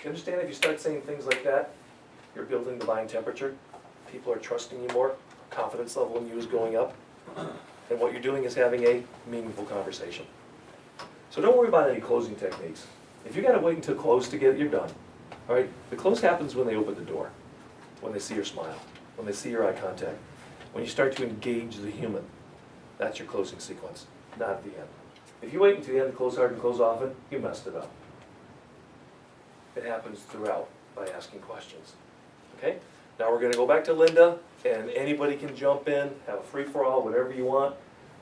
You understand if you start saying things like that, you're building the buying temperature, people are trusting you more, confidence level in you is going up, and what you're doing is having a meaningful conversation. So don't worry about any closing techniques. If you gotta wait until close to get it, you're done. All right, the close happens when they open the door, when they see your smile, when they see your eye contact, when you start to engage the human. That's your closing sequence, not at the end. If you wait until the end to close hard and close often, you messed it up. It happens throughout by asking questions. Okay? Now we're gonna go back to Linda, and anybody can jump in, have a free-for-all, whatever you want.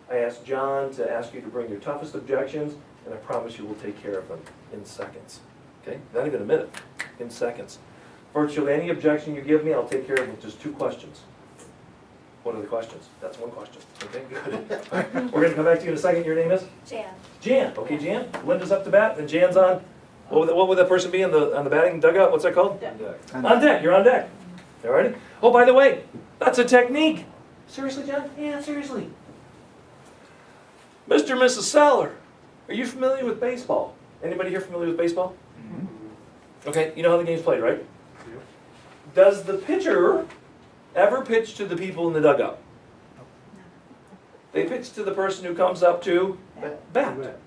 I asked John to ask you to bring your toughest objections, and I promise you we'll take care of them in seconds. Okay? Not even a minute, in seconds. Virtually any objection you give me, I'll take care of with just 2 questions. What are the questions? That's 1 question. Okay, good. All right, we're gonna come back to you in a second. Your name is? Jan. Jan. Okay, Jan. Linda's up to bat, and Jan's on. What would that person be on the batting dugout? What's that called? On deck. You're on deck. All righty. Oh, by the way, that's a technique. Seriously, John? Yeah, seriously. Mr. and Mrs. Seller, are you familiar with baseball? Anybody here familiar with baseball? Mm-hmm. Okay, you know how the game's played, right? Yeah. Does the pitcher ever pitch to the people in the dugout? They pitch to the person who comes up to bat.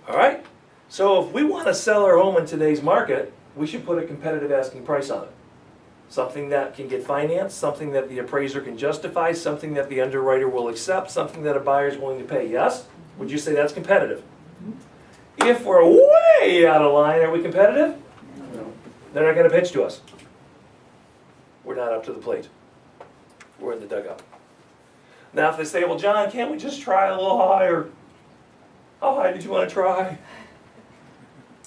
All right? So if we want to sell our home in today's market, we should put a competitive asking price on it. Something that can get financed, something that the appraiser can justify, something that the underwriter will accept, something that a buyer is willing to pay. Yes? Would you say that's competitive? If we're way out of line, are we competitive? No. They're not going to pitch to us. We're not up to the plate. We're in the dugout. Now if they say, well, John, can't we just try a little higher? How high did you want to try?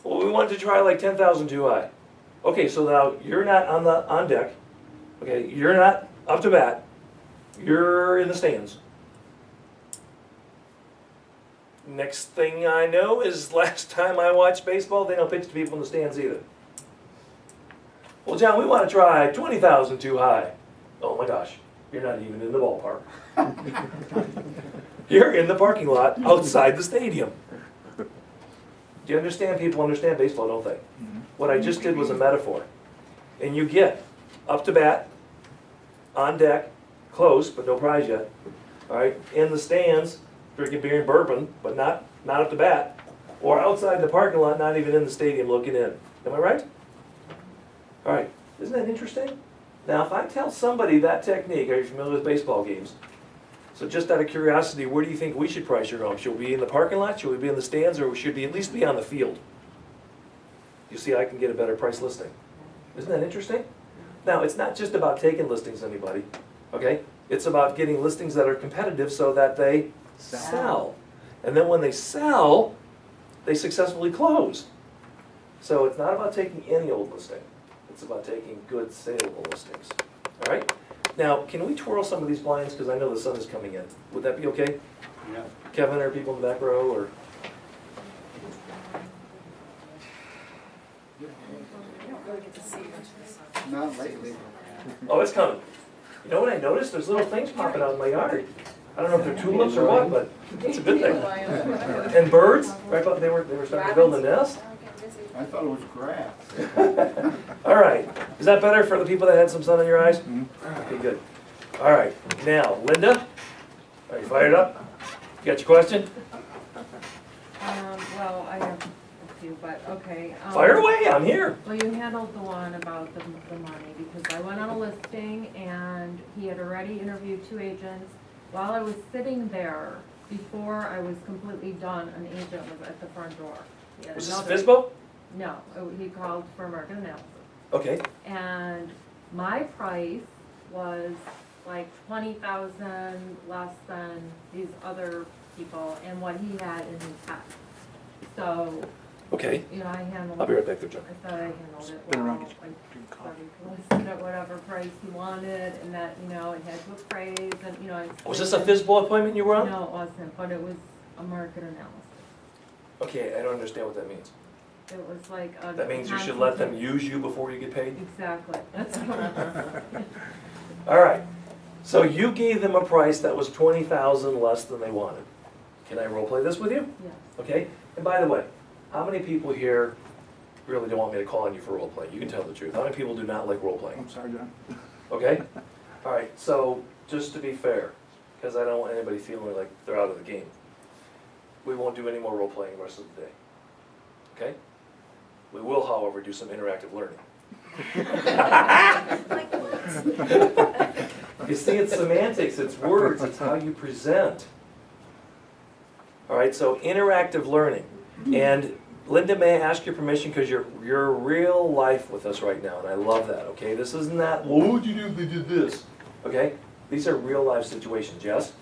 Well, we wanted to try like 10,000 too high. Okay, so now you're not on deck. Okay, you're not up to bat. You're in the stands. Next thing I know is last time I watched baseball, they don't pitch to people in the stands either. Well, John, we want to try 20,000 too high. Oh my gosh, you're not even in the ballpark. You're in the parking lot outside the stadium. Do you understand? People understand baseball, don't they? Mm-hmm. What I just did was a metaphor. And you get up to bat, on deck, close, but no prize yet. All right, in the stands, drinking beer and bourbon, but not up to bat. Or outside the parking lot, not even in the stadium looking in. Am I right? All right, isn't that interesting? Now, if I tell somebody that technique, are you familiar with baseball games? So just out of curiosity, where do you think we should price your home? Should we be in the parking lot? Should we be in the stands? Or should we at least be on the field? You see, I can get a better price listing. Isn't that interesting? Now, it's not just about taking listings, anybody. Okay? It's about getting listings that are competitive so that they sell. And then when they sell, they successfully close. So it's not about taking any old listing. It's about taking good saleable listings. All right? Now, can we twirl some of these blinds? Because I know the sun is coming in. Would that be okay? Yeah. Kevin, or people in the back row, or? Not lately. Oh, it's coming. You know what I noticed? There's little things popping out in my yard. I don't know if they're tulips or what, but it's a good thing. And birds, right? They were starting to build a nest. I thought it was grass. All right. Is that better for the people that had some sun in your eyes? Okay, good. All right. Now, Linda, are you fired up? You got your question? Well, I have a few, but okay. Fire away. I'm here. Well, you handled the one about the money, because I went on a listing and he had already interviewed 2 agents. While I was sitting there, before I was completely done, an agent was at the front door. Was this FISBO? No, he called for market analysis. Okay. And my price was like 20,000 less than these other people and what he had in his head. So, Okay. you know, I handled it. I'll be right back there, Chuck. I thought I handled it Spin well. around, get I thought he listed at whatever price he wanted, and that, you know, it had to appraise, and, you know, I. Was this a FISBO appointment you were on? No, it wasn't, but it was a market analysis. Okay, I don't understand what that means. It was like a. That means you should let them use you before you get paid? Exactly, that's what. All right. So you gave them a price that was 20,000 less than they wanted. Can I role play this with you? Yes. Okay? And by the way, how many people here really don't want me to call on you for role play. You can tell the truth. How many people do not like role playing? I'm sorry, John. Okay? All right, so just to be fair, because I don't want anybody feeling like they're out of the game, we won't do any more role playing the rest of the day. Okay? We will, however, do some interactive learning. You see, it's semantics, it's words, it's how you present. All right, so interactive learning. And Linda, may I ask your permission, because you're real life with us right now, and I love that, okay? This isn't that, well, what would you do if they did this? Okay? These are real life situations, yes?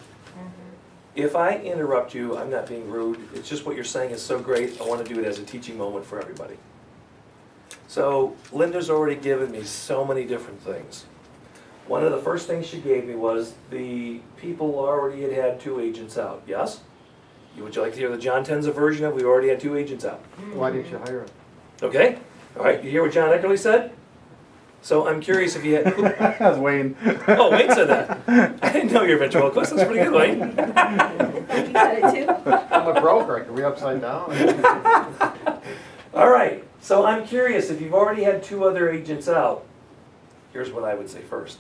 If I interrupt you, I'm not being rude, it's just what you're saying is so great, I want to do it as a teaching moment for everybody. So, Linda's already given me so many different things. One of the first things she gave me was the people already had 2 agents out, yes? Would you like to hear the John Tanza version of we already had 2 agents out? Why didn't you hire him? Okay, all right, you hear what John Eckerly said? So I'm curious if you had, That was Wayne. oh, Wayne said that. I didn't know your ventriloquist, that's pretty good, Wayne. You said it too? I'm a broker, I can read upside down. All right, so I'm curious if you've already had 2 other agents out, here's what I would say first.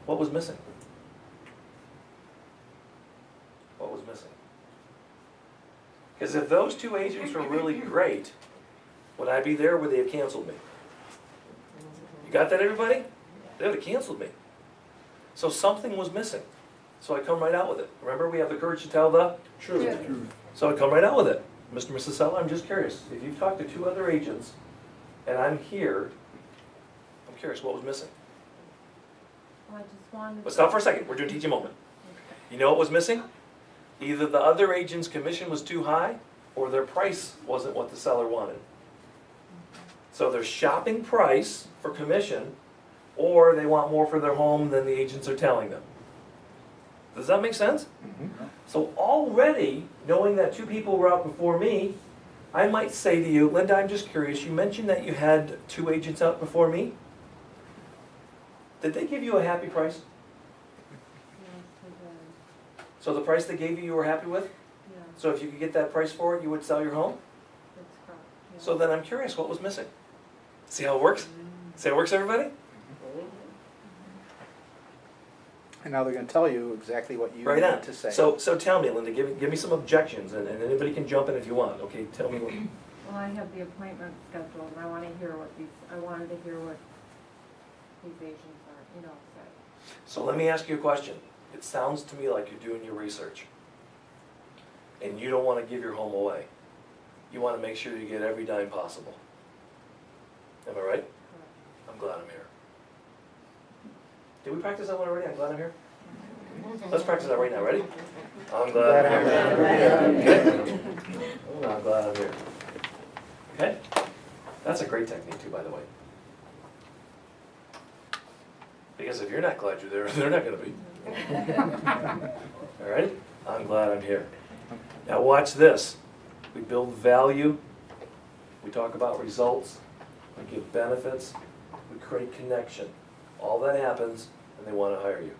What was missing? What was missing? Because if those 2 agents were really great, would I be there or would they have canceled me? You got that, everybody? They would have canceled me. So something was missing. So I come right out with it. Remember, we have the courage to tell the truth. Yeah. So I come right out with it. Mr. and Mrs. Seller, I'm just curious. If you've talked to 2 other agents, and I'm here, I'm curious, what was missing? Well, I just wanted But to- stop for a second, we're doing teaching moment. You know what was missing? Either the other agent's commission was too high, or their price wasn't what the seller wanted. So they're shopping price for commission, or they want more for their home than the agents are telling them. Does that make sense? So already, knowing that 2 people were out before me, I might say to you, Linda, I'm just curious, you mentioned that you had 2 agents out before me. Did they give you a happy price? Yes, I did. So the price they gave you, you were happy with? Yeah, So if you could get that price for it, you would sell your home? that's correct. Yeah. So then I'm curious, what was missing? See how it works? See how it works, everybody? And now they're gonna tell you exactly what you Right need on. to say. So tell me, Linda, give me some objections, and anybody can jump in if you want, okay? Tell me what, Well, I have the appointment scheduled, and I wanted to hear what these agents are, say. so let me ask you a question. It sounds to me like you're doing your research, and you don't want to give your home away. You want to make sure you get every dime possible. Am I right? I'm glad I'm here. Did we practice that one already? I'm glad I'm here? Let's practice that right now, ready? I'm glad I'm here. Okay? I'm glad I'm here. Okay? That's a great technique too, by the way. Because if you're not glad you're there, they're not gonna be. All right? I'm glad I'm here. Now watch this. We build value. We talk about results. We give benefits. We create connection. All that happens, and they want to hire you.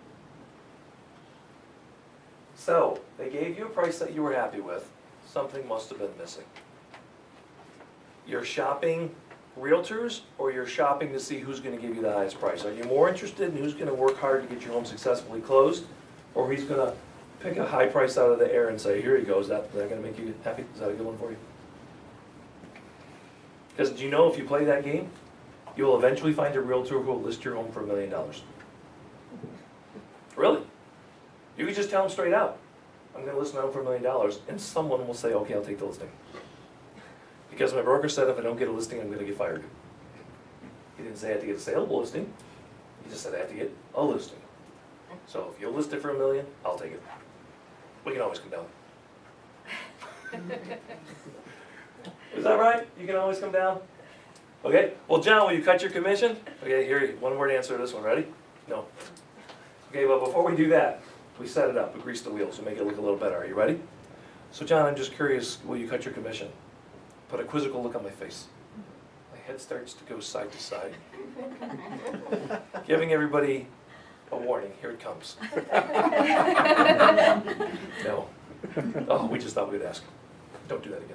So, they gave you a price that you were happy with. Something must have been missing. You're shopping realtors, or you're shopping to see who's going to give you the highest price? Are you more interested in who's going to work hard to get your home successfully closed, or who's going to pick a high price out of the air and say, here you go, is that going to make you happy? Is that a good one for you? Because do you know if you play that game, you will eventually find a realtor who will list your home for $1 million. Really? You can just tell them straight out, I'm going to list my home for $1 million, and someone will say, okay, I'll take the listing. Because my broker said if I don't get a listing, I'm going to get fired. He didn't say I have to get a saleable listing. He just said I have to get a listing. So if you'll list it for $1 million, I'll take it. We can always come down. Is that right? You can always come down? Okay, well John, will you cut your commission? Okay, here, one word answer to this one, ready? No. Okay, well before we do that, we set it up, we grease the wheels, we make it look a little better. Are you ready? So John, I'm just curious, will you cut your commission? Put a quizzical look on my face. My head starts to go side to side. Giving everybody a warning, here it comes. No. Oh, we just thought we'd ask. Don't do that again.